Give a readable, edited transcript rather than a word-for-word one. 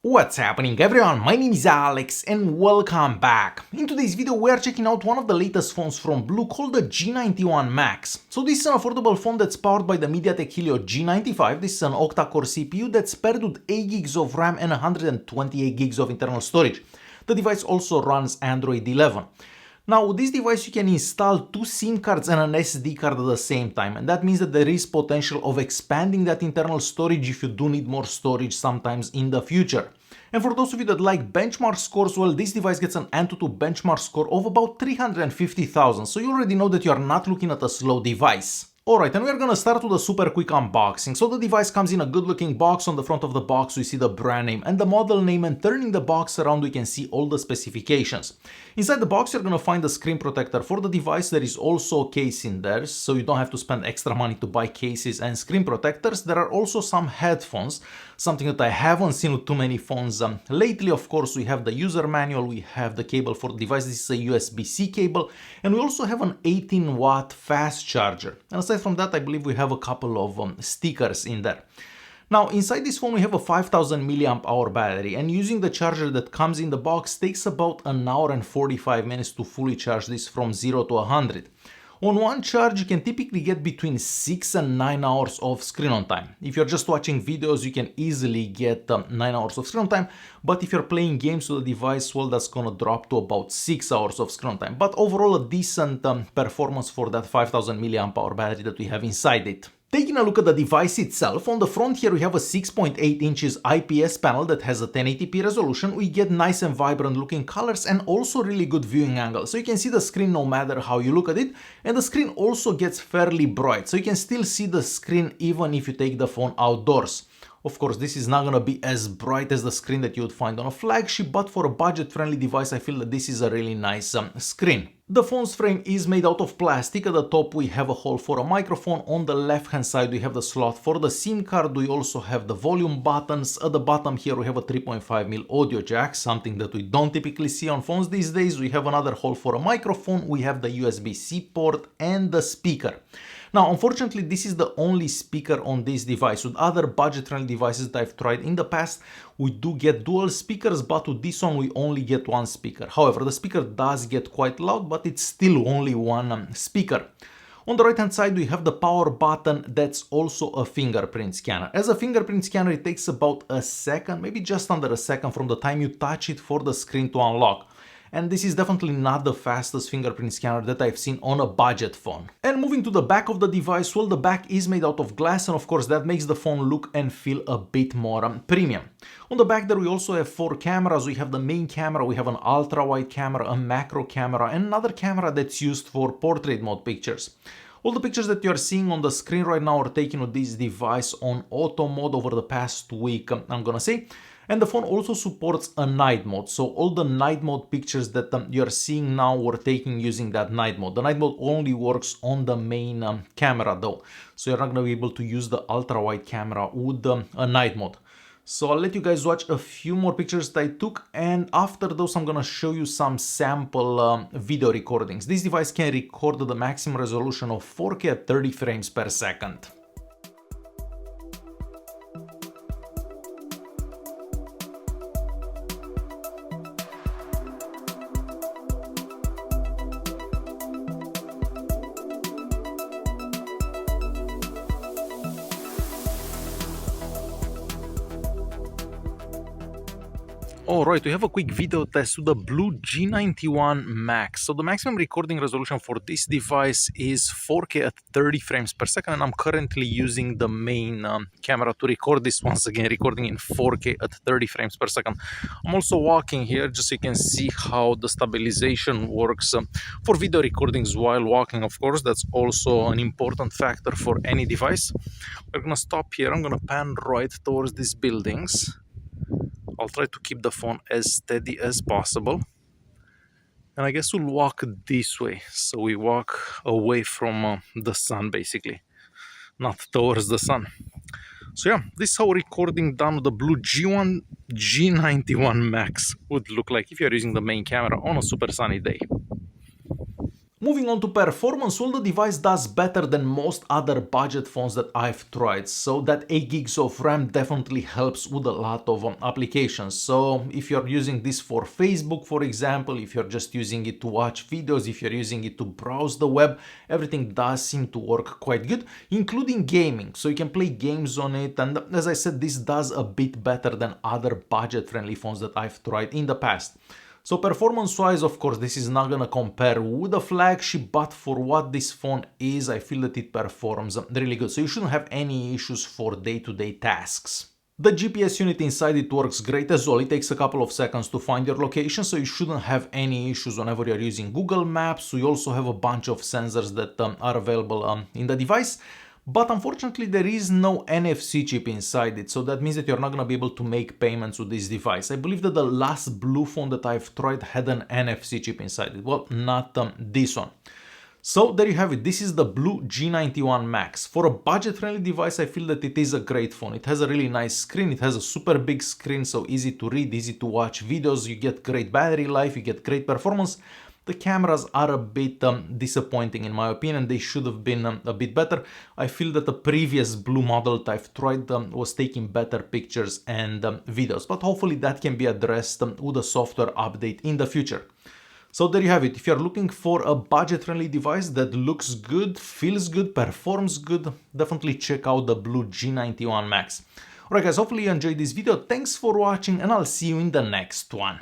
What's happening everyone, my name is Alex and welcome back. In today's video we are checking out one of the latest phones from BLU called the G91 Max. So this is an affordable phone that's powered by the MediaTek Helio G95. This is an octa-core CPU that's paired with 8 gigs of RAM and 128 gigs of internal storage. The device also runs Android 11. Now with this device you can install 2 SIM cards and an SD card at the same time, and that means that there is potential of expanding that internal storage if you do need more storage sometimes in the future. And for those of you that like benchmark scores, well, this device gets an Antutu benchmark score of about 350,000, so you already know that you are not looking at a slow device. Alright, and we are gonna start with a super quick unboxing. So the device comes in a good looking box. On the front of the box we see the brand name and the model name, and turning the box around we can see all the specifications. Inside the box you're gonna find the screen protector for the device. There is also a case in there, so you don't have to spend extra money to buy cases and screen protectors. There are also some headphones, something that I haven't seen with too many phones lately. Of course we have the user manual, we have the cable for the device. This is a USB-C cable, and we also have an 18-watt fast charger. And aside from that, I believe we have a couple of stickers in there. Now inside this phone we have a 5000 mAh battery, and using the charger that comes in the box takes about an hour and 45 minutes to fully charge this from 0 to 100. On one charge you can typically get between 6 and 9 hours of screen on time. If you're just watching videos you can easily get 9 hours of screen on time, but if you're playing games with the device, well, that's gonna drop to about 6 hours of screen on time. But overall a decent performance for that 5000 mAh battery that we have inside it. Taking a look at the device itself, on the front here we have a 6.8 inches IPS panel that has a 1080p resolution. We get nice and vibrant looking colors and also really good viewing angle, so you can see the screen no matter how you look at it, and the screen also gets fairly bright, so you can still see the screen even if you take the phone outdoors. Of course, this is not gonna be as bright as the screen that you would find on a flagship, but for a budget-friendly device I feel that this is a really nice screen. The phone's frame is made out of plastic. At the top we have a hole for a microphone. On the left hand side we have the slot for the SIM card. We also have the volume buttons. At the bottom here we have a 3.5mm audio jack, something that we don't typically see on phones these days. We have another hole for a microphone. We have the USB-C port and the speaker. Now, unfortunately, this is the only speaker on this device. With other budget-friendly devices that I've tried in the past, we do get dual speakers, but with this one we only get one speaker. However, the speaker does get quite loud, but it's still only one speaker. On the right hand side we have the power button that's also a fingerprint scanner. As a fingerprint scanner it takes about a second, maybe just under a second from the time you touch it for the screen to unlock. And this is definitely not the fastest fingerprint scanner that I've seen on a budget phone. And moving to the back of the device, well, the back is made out of glass, and of course that makes the phone look and feel a bit more premium. On the back there we also have 4 cameras. We have the main camera, we have an ultra-wide camera, a macro camera, and another camera that's used for portrait mode pictures. All the pictures that you are seeing on the screen right now are taken with this device on auto mode over the past week, I'm gonna say. And the phone also supports a night mode, so all the night mode pictures that you're seeing now were taken using that night mode. The night mode only works on the main camera though, so you're not going to be able to use the ultra-wide camera with a night mode. So I'll let you guys watch a few more pictures that I took, and after those I'm gonna show you some sample video recordings. This device can record the maximum resolution of 4K at 30 frames per second. Alright, we have a quick video test with the BLU G91 Max. So the maximum recording resolution for this device is 4K at 30 frames per second, and I'm currently using the main camera to record this, once again recording in 4K at 30 frames per second. I'm also walking here just so you can see how the stabilization works for video recordings while walking. Of course, that's also an important factor for any device. We're gonna stop here. I'm gonna pan right towards these buildings. I'll try to keep the phone as steady as possible. And I guess we'll walk this way. So we walk away from the sun, basically, not towards the sun. So yeah, this is how recording done with the BLU G91 Max would look like if you're using the main camera on a super sunny day. Moving on to performance, well, the device does better than most other budget phones that I've tried, so that 8 gigs of RAM definitely helps with a lot of applications. So if you're using this for Facebook, for example, if you're just using it to watch videos, if you're using it to browse the web, everything does seem to work quite good, including gaming. So you can play games on it, and as I said, this does a bit better than other budget-friendly phones that I've tried in the past. So performance-wise, of course, this is not gonna compare with the flagship, but for what this phone is, I feel that it performs really good. So you shouldn't have any issues for day-to-day tasks. The GPS unit inside it works great as well. It takes a couple of seconds to find your location, so you shouldn't have any issues whenever you're using Google Maps. We also have a bunch of sensors that are available in the device. But unfortunately, there is no NFC chip inside it, so that means that you're not going to be able to make payments with this device. I believe that the last Blue phone that I've tried had an NFC chip inside it. Well, not this one. So there you have it. This is the BLU G91 Max. For a budget-friendly device, I feel that it is a great phone. It has a really nice screen. It has a super big screen, so easy to read, easy to watch videos. You get great battery life, you get great performance. The cameras are a bit disappointing in my opinion. They should have been a bit better. I feel that the previous Blue model that I've tried was taking better pictures and videos, but hopefully that can be addressed with a software update in the future. So there you have it. If you're looking for a budget-friendly device that looks good, feels good, performs good, definitely check out the BLU G91 Max. Alright guys, hopefully you enjoyed this video. Thanks for watching and I'll see you in the next one.